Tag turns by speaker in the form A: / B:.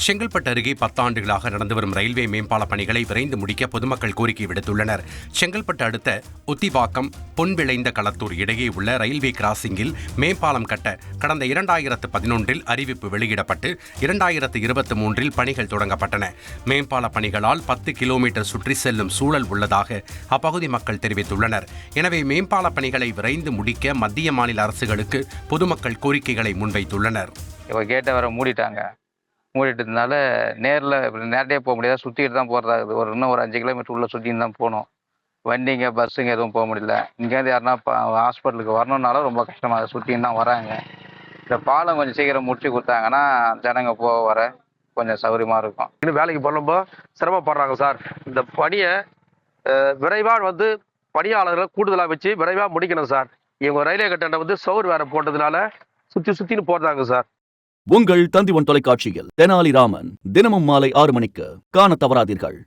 A: செங்கல்பட்டு அருகே 10 ஆண்டுகளாக நடந்து வரும் ரயில்வே மேம்பால பணிகளை விரைந்து முடிக்க பொதுமக்கள் கோரிக்கை விடுத்துள்ளனர். செங்கல்பட்டு அடுத்த உத்திவாக்கம் பொன்விளைந்த களத்தூர் இடையே உள்ள ரயில்வே கிராசிங்கில் மேம்பாலம் கட்ட கடந்த 2011 அறிவிப்பு வெளியிடப்பட்டு 2023 பணிகள் தொடங்கப்பட்டன. மேம்பால பணிகளால் 10 கிலோமீட்டர் சுற்றி செல்லும் சூழல் உள்ளதாக அப்பகுதி மக்கள் தெரிவித்துள்ளனர். எனவே மேம்பால பணிகளை விரைந்து முடிக்க மத்திய மாநில அரசுகளுக்கு பொதுமக்கள் கோரிக்கைகளை முன்வைத்துள்ளனர்.
B: கேட்டை வர மூடிட்டதுனால நேரடியாக போக முடியாது, சுற்றிக்கிட்டு தான் போகிறதா இருக்குது. இன்னும் ஒரு 5 கிலோமீட்டர் உள்ள சுற்றின்னு தான் போகணும். வண்டிங்க பஸ்ஸுங்க எதுவும் போக முடியல. இங்கேருந்து யாருன்னா ஹாஸ்பிட்டலுக்கு வரணுன்னாலும் ரொம்ப கஷ்டமாக சுற்றின்னு தான் வராங்க. இந்த பாலம் கொஞ்சம் சீக்கிரம் முடிச்சு கொடுத்தாங்கன்னா ஜனங்க போக வர கொஞ்சம் சௌகரியமாக இருக்கும்.
C: இன்னும் வேலைக்கு போகும்போது சிரமப்படுறாங்க சார். இந்த பணியை விரைவாக பணியாளர்களை கூடுதலாக வச்சு விரைவாக முடிக்கணும் சார். இவங்க ரயில்வே கட்டணம் சவுர் வேற போட்டதுனால சுற்றின்னு போடுறாங்க சார்.
D: உங்கள் தந்தி ஒன் தொலைக்காட்சியில் தெனாலிராமன் தினமும் மாலை 6 மணிக்கு காண தவறாதீர்கள்.